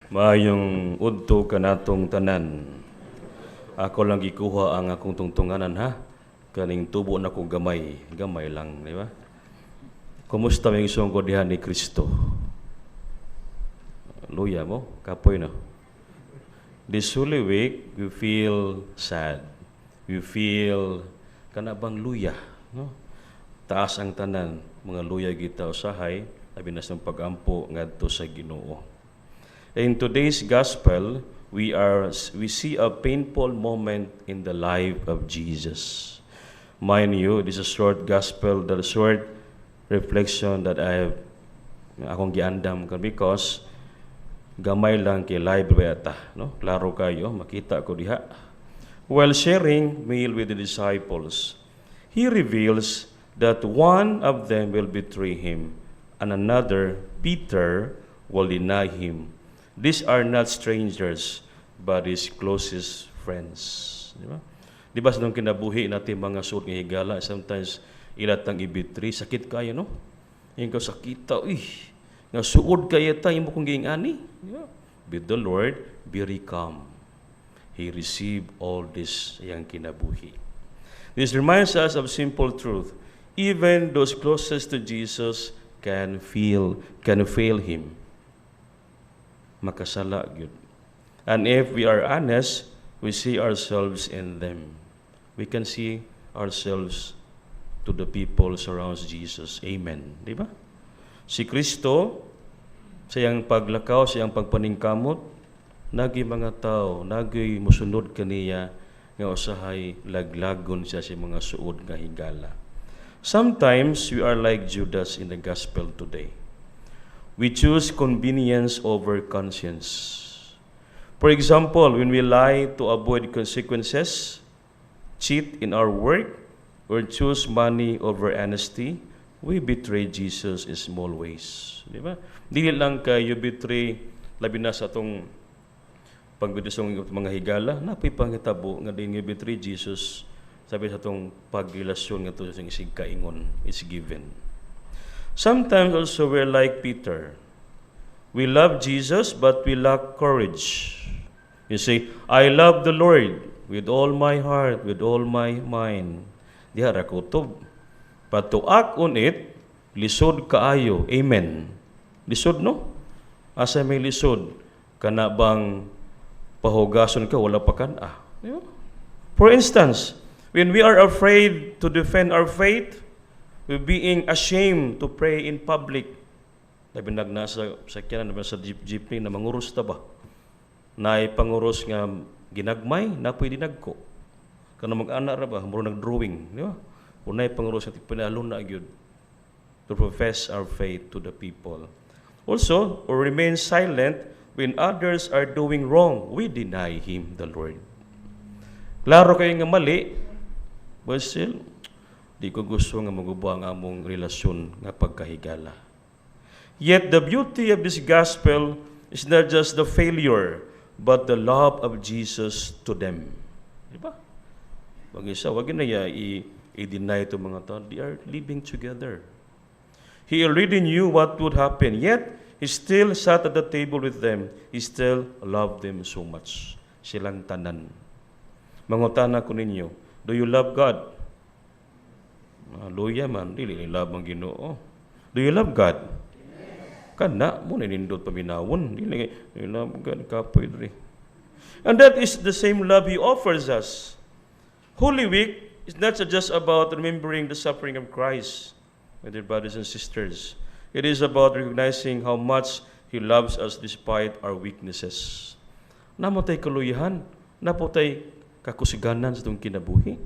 Maayong udto kanatong tanan. Ako lang gikuha ang akong tungtunganan ha. Kaning tubo na ko gamay, gamay lang, di ba? Kumusta may isong ko diha ni Kristo? Luya mo, kapoy na. This Holy Week, we feel sad. We feel kanabang luya, no? Taas ang tanan, mga luya kita usahay, labi na sa pagampo ngadto sa Ginoo. In today's gospel, we see a painful moment in the life of Jesus. Mind you, this is a short gospel, the short reflection that akong giandam because gamay lang kay live beta, no? Klaro kayo, makita ko diha. While sharing meal with the disciples, he reveals that one of them will betray him and another, Peter, will deny him. These are not strangers, but his closest friends. Di ba? Di ba sa nung kinabuhi natin mga suot ng higala, sometimes ilatang ibitri, sakit kayo, no? Yung ka sakita, nga suod kaya tayo mo kung giingani. Yeah. With the Lord, very calm. He received all this yang kinabuhi. This reminds us of simple truth. Even those closest to Jesus can fail him. Makasala gyud. And if we are honest, we see ourselves in them. We can see ourselves to the people surrounds Jesus. Amen. Di ba? Si Kristo, sa iyang paglakaw, sa iyang pagpaningkamot, nagi mga tao, nagi musunod kaniya nga usahay laglagon siya sa mga suod nga higala. Sometimes we are like Judas in the gospel today. We choose convenience over conscience. For example, when we lie to avoid consequences, cheat in our work, or choose money over honesty, we betray Jesus in small ways. Di ba? Dili lang kayo betray, labi na sa itong pagbidusong mga higala, napay pangitabo nga din nga betray Jesus, sabi sa itong pagrelasyon nga ito sa isig kaingon, is given. Sometimes also we're like Peter. We love Jesus, but we lack courage. You say, I love the Lord with all my heart, with all my mind. Diha ra kutob. But to act on it, lisod kaayo. Amen. Lisod, no? Asa may lisod? Kana bang pahugason ka, wala pa kana. For instance, when we are afraid to defend our faith, we're being ashamed to pray in public. Labi nagnasa sakyanan sa jeepney na manguros ta ba? Naay panguros nga ginagmay, napoy dinagko. Kana mag-ana ra ba, muro nag-drawing, di ba? Unay panguros nga pinalon na gyud to profess our faith to the people. Also, or remain silent when others are doing wrong, we deny him, the Lord. Klaro kayo nga mali, but still, di ko gusto nga magubuha ang among relasyon nga pagkahigala. Yet the beauty of this gospel is not just the failure, but the love of Jesus to them. Di ba? Mag-isa, wag na i-deny ito mga tao. They are living together. He already knew what would happen, yet he still sat at the table with them. He still loved them so much. Silang tanan. Mangutana ko ninyo, do you love God? Luya man, dili love ang Ginoo. Do you love God? Kana mo nindot paminawon, dili love God kapoy diri. And that is the same love he offers us. Holy Week is not just about remembering the suffering of Christ, my dear brothers and sisters. It is about recognizing how much he loves us despite our weaknesses. Namo tay kaluyahan, napo tay kakusiganan sa itong kinabuhi.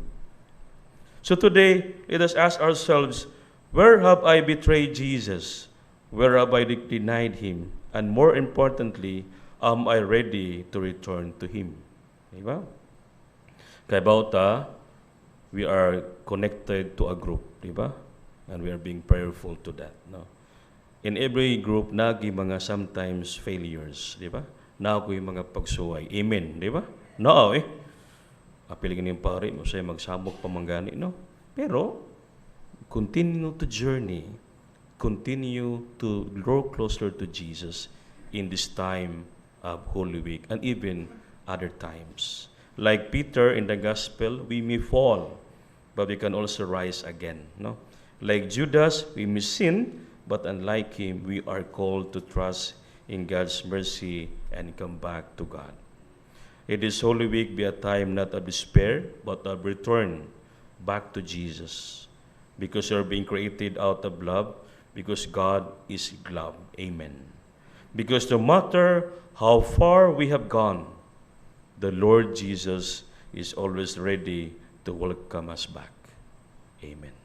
So today, let us ask ourselves, where have I betrayed Jesus? Where have I denied him? And more importantly, am I ready to return to him? Diba? Kaya bauta, we are connected to a group, diba? And we are being prayerful to that. No? In every group, nagi mga sometimes failures, diba? Nago yung mga pagsuway. Amen, diba? No, Apilingin yung pare mo sa'yo magsamok pamanggani, no? Pero, continue to journey, continue to grow closer to Jesus in this time of Holy Week and even other times. Like Peter in the Gospel, we may fall, but we can also rise again. No? Like Judas, we may sin, but unlike him, we are called to trust in God's mercy and come back to God. It is Holy Week be a time not of despair, but of return back to Jesus. Because you're being created out of love, because God is love. Amen. Because no matter how far we have gone, the Lord Jesus is always ready to welcome us back. Amen.